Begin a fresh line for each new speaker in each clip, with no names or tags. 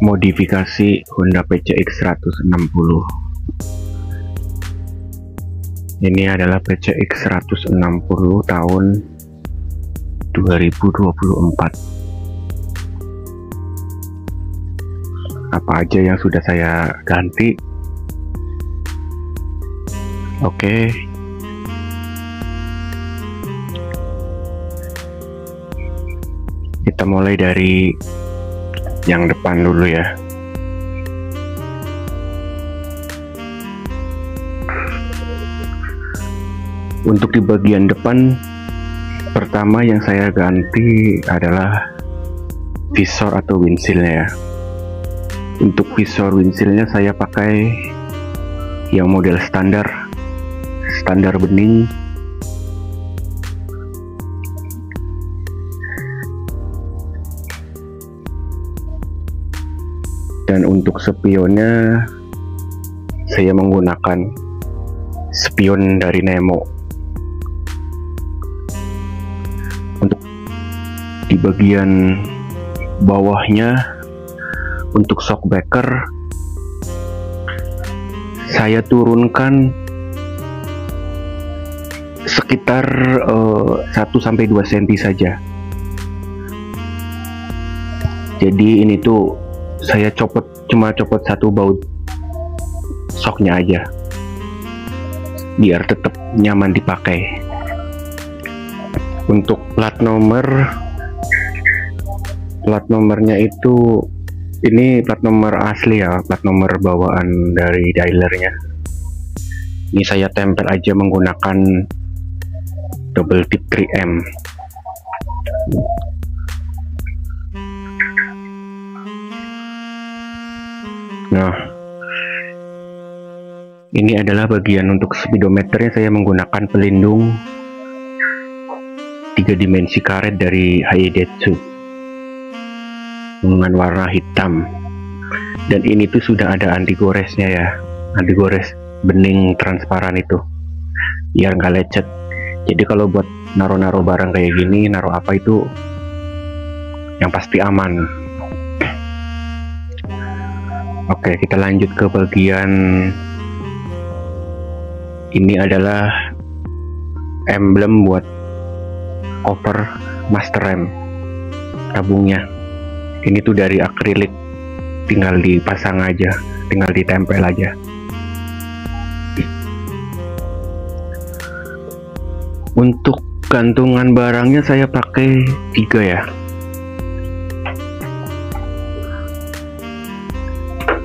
modifikasi Honda PCX 160. Ini adalah PCX 160 tahun 2024. Apa aja yang sudah saya ganti? Oke. Kita mulai dari yang depan dulu ya. Untuk di bagian depan, pertama yang saya ganti adalah visor atau windshieldnya ya. Untuk visor windshieldnya saya pakai yang model standar bening. Dan untuk spionnya saya menggunakan spion dari Nemo. Untuk di bagian bawahnya, untuk shockbreaker saya turunkan sekitar 1-2 cm saja. Jadi ini tuh saya cuma copot satu baut shocknya aja biar tetap nyaman dipakai. Untuk plat nomornya itu, ini plat nomor asli ya, plat nomor bawaan dari dealernya. Ini saya tempel aja menggunakan double tip 3M. Nah, ini adalah bagian untuk speedometernya. Saya menggunakan pelindung 3 dimensi karet dari Haihatsu dengan warna hitam. Dan ini tuh sudah ada anti goresnya ya, anti gores bening transparan itu, biar nggak lecet. Jadi kalau buat naruh-naruh barang kayak gini, naruh apa itu yang pasti aman. Oke, kita lanjut ke bagian ini. Adalah emblem buat cover master rem tabungnya. Ini tuh dari akrilik, tinggal dipasang aja, tinggal ditempel aja. Untuk gantungan barangnya saya pakai 3 ya.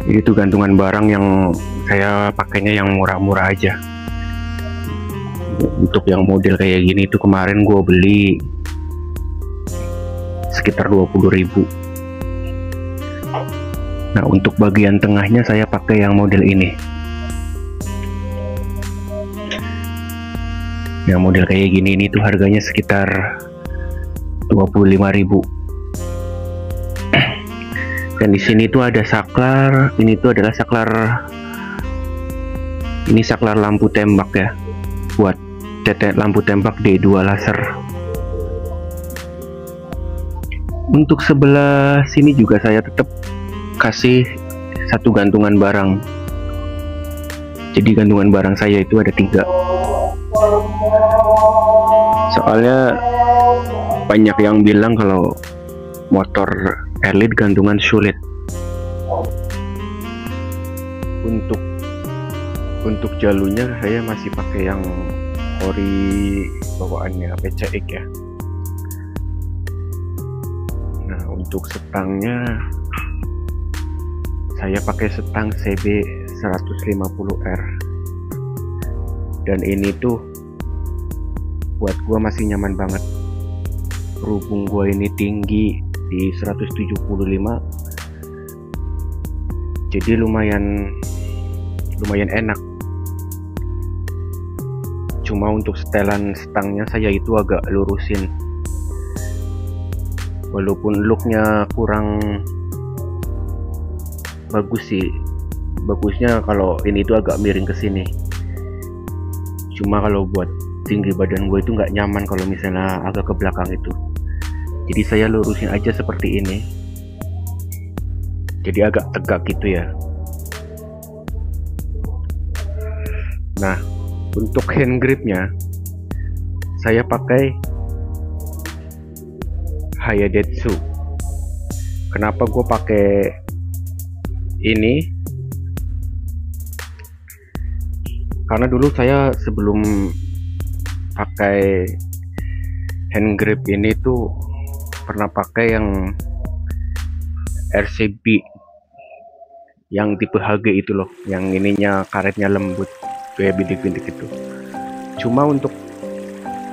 Itu gantungan barang yang saya pakainya yang murah-murah aja. Untuk yang model kayak gini itu kemarin gue beli sekitar 20.000. Nah, untuk bagian tengahnya saya pakai yang model ini. Yang model kayak gini ini tuh harganya sekitar 25.000. Dan di sini tuh ada saklar. Ini tuh adalah saklar, ini saklar lampu tembak ya, buat lampu tembak D2 laser. Untuk sebelah sini juga saya tetap kasih satu gantungan barang. Jadi gantungan barang saya itu ada 3. Soalnya banyak yang bilang kalau motor Elite gantungan sulit. Untuk jalurnya saya masih pakai yang ori bawaannya PCX ya. Nah, untuk setangnya saya pakai setang CB 150R. Dan ini tuh buat gua masih nyaman banget. Berhubung gua ini tinggi di 175, jadi lumayan enak. Cuma untuk setelan stangnya saya itu agak lurusin, walaupun looknya kurang bagus sih. Bagusnya kalau ini tuh agak miring ke sini. Cuma kalau buat tinggi badan gue itu nggak nyaman kalau misalnya agak ke belakang itu. Jadi saya lurusin aja seperti ini. jadi agak tegak gitu ya. Nah, untuk hand gripnya saya pakai Hayadetsu. Kenapa gue pakai ini? Karena dulu saya sebelum pakai hand grip ini tuh pernah pakai yang RCB yang tipe HG itu loh, yang ininya karetnya lembut kayak bintik-bintik itu. Cuma untuk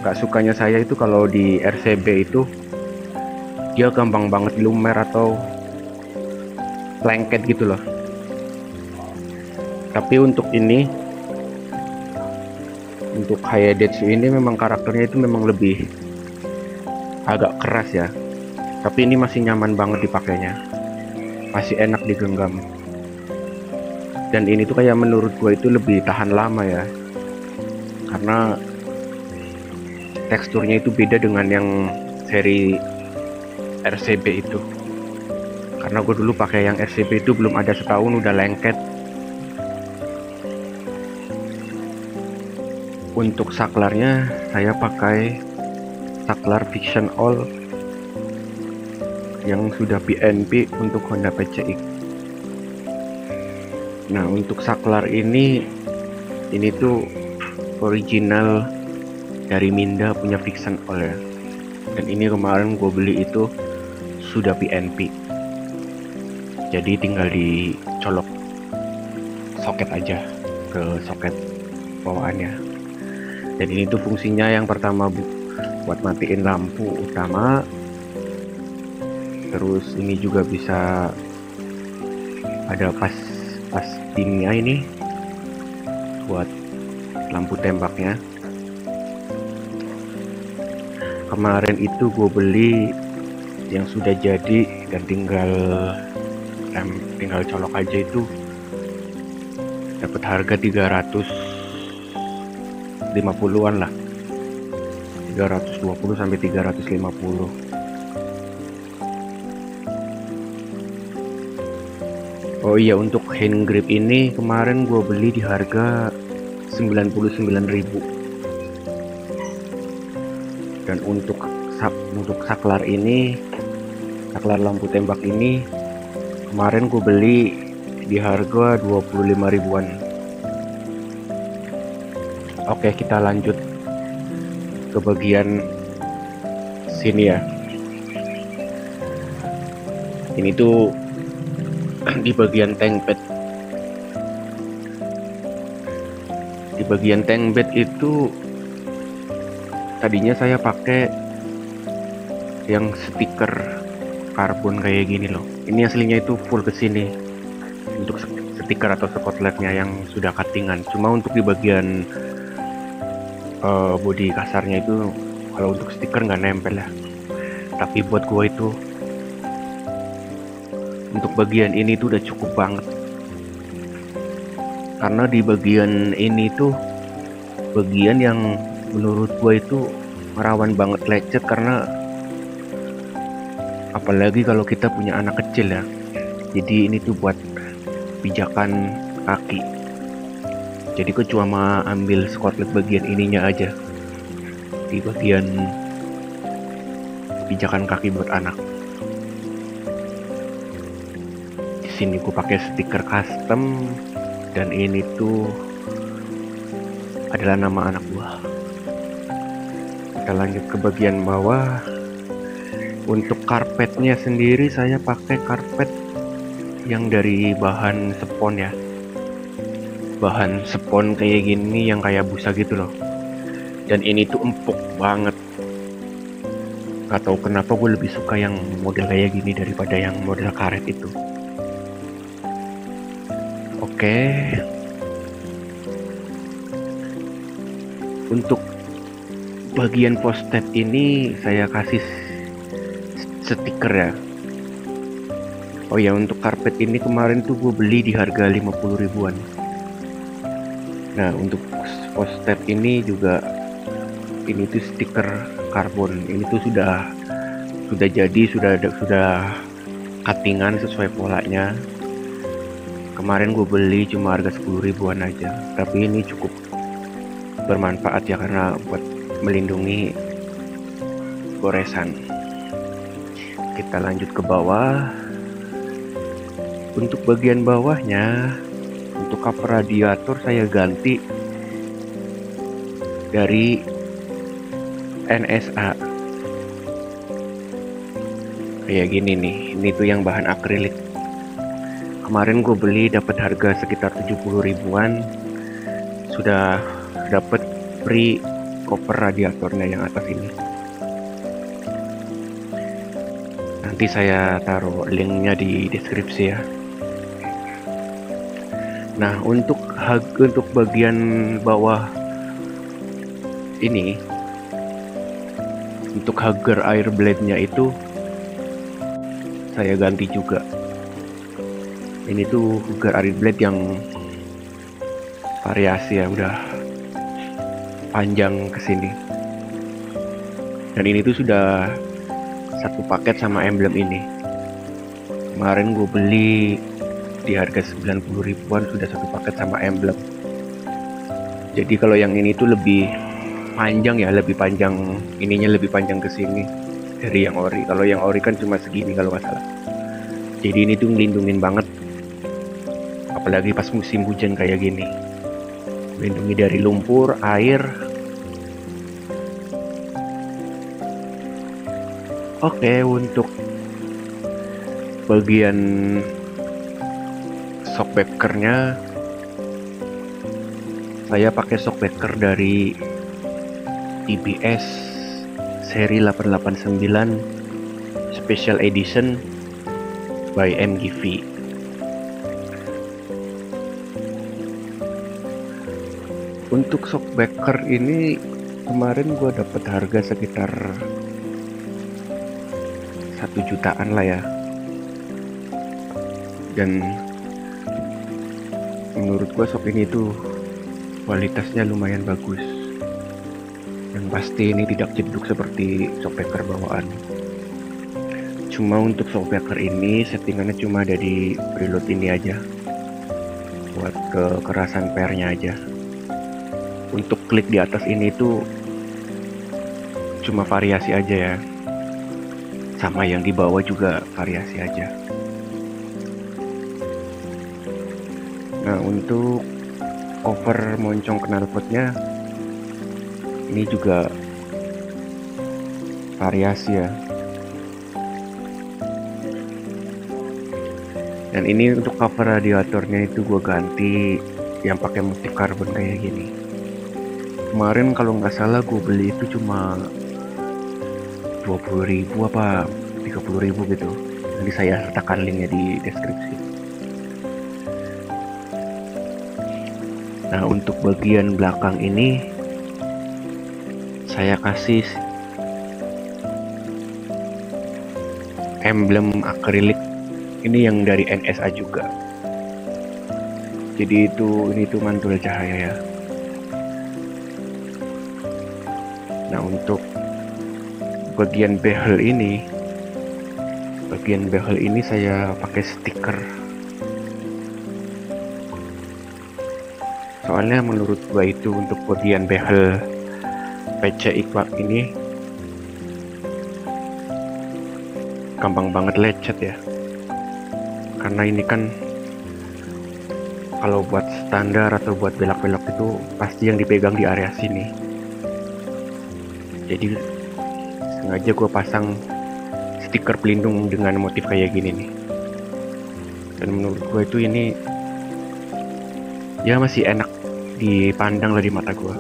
gak sukanya saya itu kalau di RCB itu dia gampang banget lumer atau lengket gitu loh. Tapi untuk ini, untuk Hayadetsu ini memang karakternya itu memang lebih agak keras ya. Tapi ini masih nyaman banget dipakainya, masih enak digenggam. Dan ini tuh kayak menurut gue itu lebih tahan lama ya, karena teksturnya itu beda dengan yang seri RCB itu. Karena gue dulu pakai yang RCB itu belum ada setahun udah lengket. Untuk saklarnya saya pakai saklar Vision All yang sudah PNP untuk Honda PCX. Nah, untuk saklar ini tuh original dari Minda punya Vision All ya. Dan ini kemarin gue beli itu sudah PNP, jadi tinggal dicolok soket aja ke soket bawaannya. Dan ini tuh fungsinya yang pertama buat matiin lampu utama, terus ini juga bisa ada pas pinnya ini buat lampu tembaknya. Kemarin itu gue beli yang sudah jadi dan tinggal colok aja, itu dapat harga 350-an lah, 320 sampai 350. Oh iya, untuk hand grip ini kemarin gue beli di harga 99.000. Dan untuk saklar ini, saklar lampu tembak ini kemarin gue beli di harga 25 ribuan. Oke, kita lanjut ke bagian sini ya. Ini tuh di bagian tank bed. Di bagian tank bed itu tadinya saya pakai yang stiker karbon kayak gini loh. Ini aslinya itu full ke sini untuk stiker atau spotlightnya yang sudah cuttingan. Cuma untuk di bagian bodi kasarnya itu kalau untuk stiker nggak nempel ya. Tapi buat gua itu untuk bagian ini tuh udah cukup banget, karena di bagian ini tuh bagian yang menurut gue itu rawan banget lecet, karena apalagi kalau kita punya anak kecil ya. Jadi ini tuh buat pijakan kaki, jadi gue cuma ambil skotlet bagian ininya aja, di bagian pijakan kaki buat anak. Sini gue pakai stiker custom, dan ini tuh adalah nama anak gua. Kita lanjut ke bagian bawah. Untuk karpetnya sendiri saya pakai karpet yang dari bahan spon ya, bahan spon kayak gini yang kayak busa gitu loh. Dan ini tuh empuk banget. Gak tahu kenapa gue lebih suka yang model kayak gini daripada yang model karet itu. Oke. Untuk bagian post-it ini saya kasih stiker ya. Oh ya, untuk karpet ini kemarin tuh gue beli di harga 50 ribuan. Nah, untuk post-it ini juga ini tuh stiker karbon. Ini tuh sudah jadi, sudah cuttingan sesuai polanya. Kemarin gue beli cuma harga 10 ribuan aja, tapi ini cukup bermanfaat ya, karena buat melindungi goresan. Kita lanjut ke bawah. Untuk bagian bawahnya, untuk cover radiator saya ganti dari NSA. Kayak gini nih, ini tuh yang bahan akrilik. Kemarin gue beli dapat harga sekitar 70 ribuan. Sudah dapat free cover radiatornya yang atas ini. Nanti saya taruh linknya di deskripsi ya. Nah, untuk bagian bawah ini, untuk Hugger air blade-nya itu saya ganti juga. Ini tuh Hugger air blade yang variasi ya, udah panjang ke sini. Dan ini tuh sudah satu paket sama emblem ini. Kemarin gue beli di harga 90 ribuan, sudah satu paket sama emblem. Jadi kalau yang ini tuh lebih panjang ya, lebih panjang, ininya lebih panjang ke sini dari yang ori. Kalau yang ori kan cuma segini kalau nggak salah. Jadi ini tuh ngelindungin banget, apalagi pas musim hujan kayak gini. Melindungi dari lumpur, air. Oke, untuk bagian shockbreakernya, saya pakai shockbreaker dari TBS seri 889 Special Edition by MGV. Untuk shockbreaker ini kemarin gue dapat harga sekitar 1 jutaan lah ya. Dan menurut gue shock ini tuh kualitasnya lumayan bagus. Dan pasti ini tidak jeduk seperti shockbreaker bawaan. Cuma untuk shockbreaker ini settingannya cuma ada di preload ini aja, buat kekerasan pairnya aja. Untuk klik di atas ini tuh cuma variasi aja ya, sama yang di bawah juga variasi aja. Nah, untuk cover moncong knalpotnya ini juga variasi ya. Dan ini untuk cover radiatornya itu gue ganti yang pakai motif karbon kayak gini. Kemarin kalau nggak salah gue beli itu cuma 20 ribu apa 30 ribu gitu. Nanti saya sertakan linknya di deskripsi. Nah, untuk bagian belakang ini saya kasih emblem akrilik. Ini yang dari NSA juga. Jadi ini tuh mantul cahaya ya. Nah, untuk bagian behel ini saya pakai stiker. Soalnya menurut gua itu untuk bagian behel PC Iqbal ini gampang banget lecet ya. Karena ini kan kalau buat standar atau buat belok-belok itu pasti yang dipegang di area sini. Jadi sengaja gue pasang stiker pelindung dengan motif kayak gini nih. Dan menurut gue itu ini ya masih enak dipandang lah di mata gue.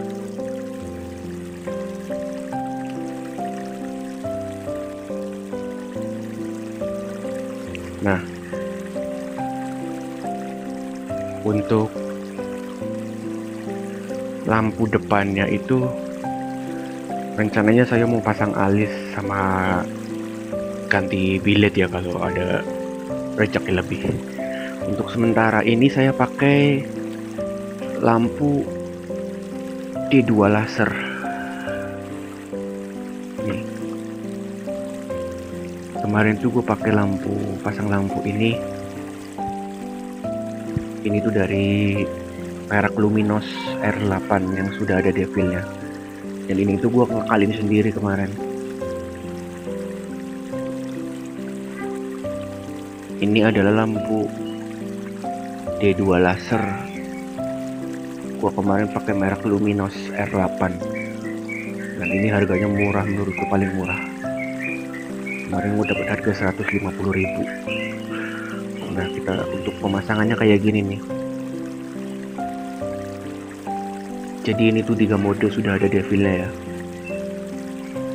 Nah, untuk lampu depannya itu rencananya saya mau pasang alis sama ganti bilet ya kalau ada rezeki lebih. Untuk sementara ini saya pakai lampu D2 laser nih. Kemarin tuh gue pakai pasang lampu ini tuh dari merek Luminos R8 yang sudah ada devilnya, dan ini tuh gue ngekalin sendiri kemarin. Ini adalah lampu D2 laser. Gua kemarin pakai merek Luminos R8, dan ini harganya murah, menurutku paling murah. Kemarin gua dapat harga 150.000. Nah, kita untuk pemasangannya kayak gini nih. Jadi ini tuh 3 mode sudah ada devilnya ya.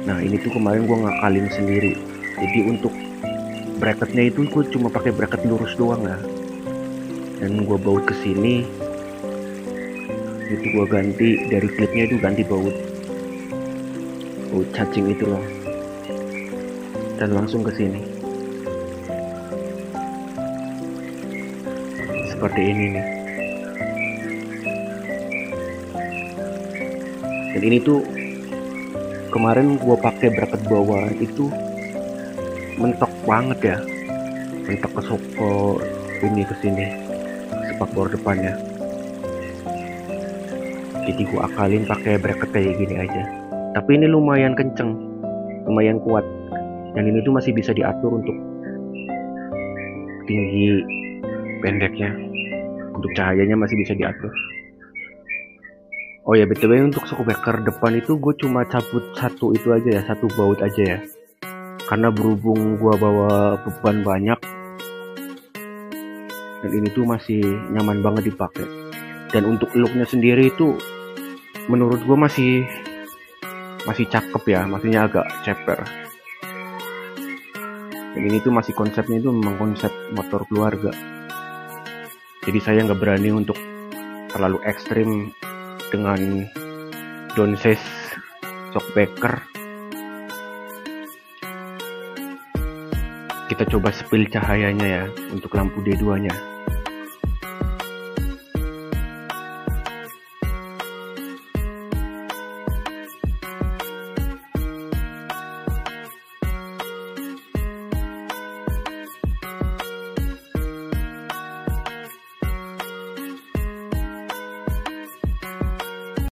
Nah, ini tuh kemarin gua ngakalin sendiri. Jadi untuk bracketnya itu gue cuma pakai bracket lurus doang ya, dan gue baut ke sini. Itu gue ganti dari klipnya, itu ganti baut cacing itu loh, dan langsung ke sini seperti ini nih. Dan ini tuh kemarin gue pakai bracket bawah itu mentok banget ya, mentok ke ini ke sini, spakbor depannya. Jadi gua akalin pakai bracket kayak gini aja. Tapi ini lumayan kenceng, lumayan kuat, dan ini tuh masih bisa diatur untuk tinggi pendeknya. Untuk cahayanya masih bisa diatur. Oh ya, btw untuk shockbreaker depan itu gue cuma cabut satu itu aja ya, satu baut aja ya, karena berhubung gua bawa beban banyak, dan ini tuh masih nyaman banget dipakai. Dan untuk looknya sendiri itu menurut gua masih cakep ya, maksudnya agak ceper. Dan ini tuh masih konsepnya itu memang konsep motor keluarga. Jadi saya nggak berani untuk terlalu ekstrim dengan downsize shockbreaker. Kita coba spill cahayanya ya untuk lampu D2 nya.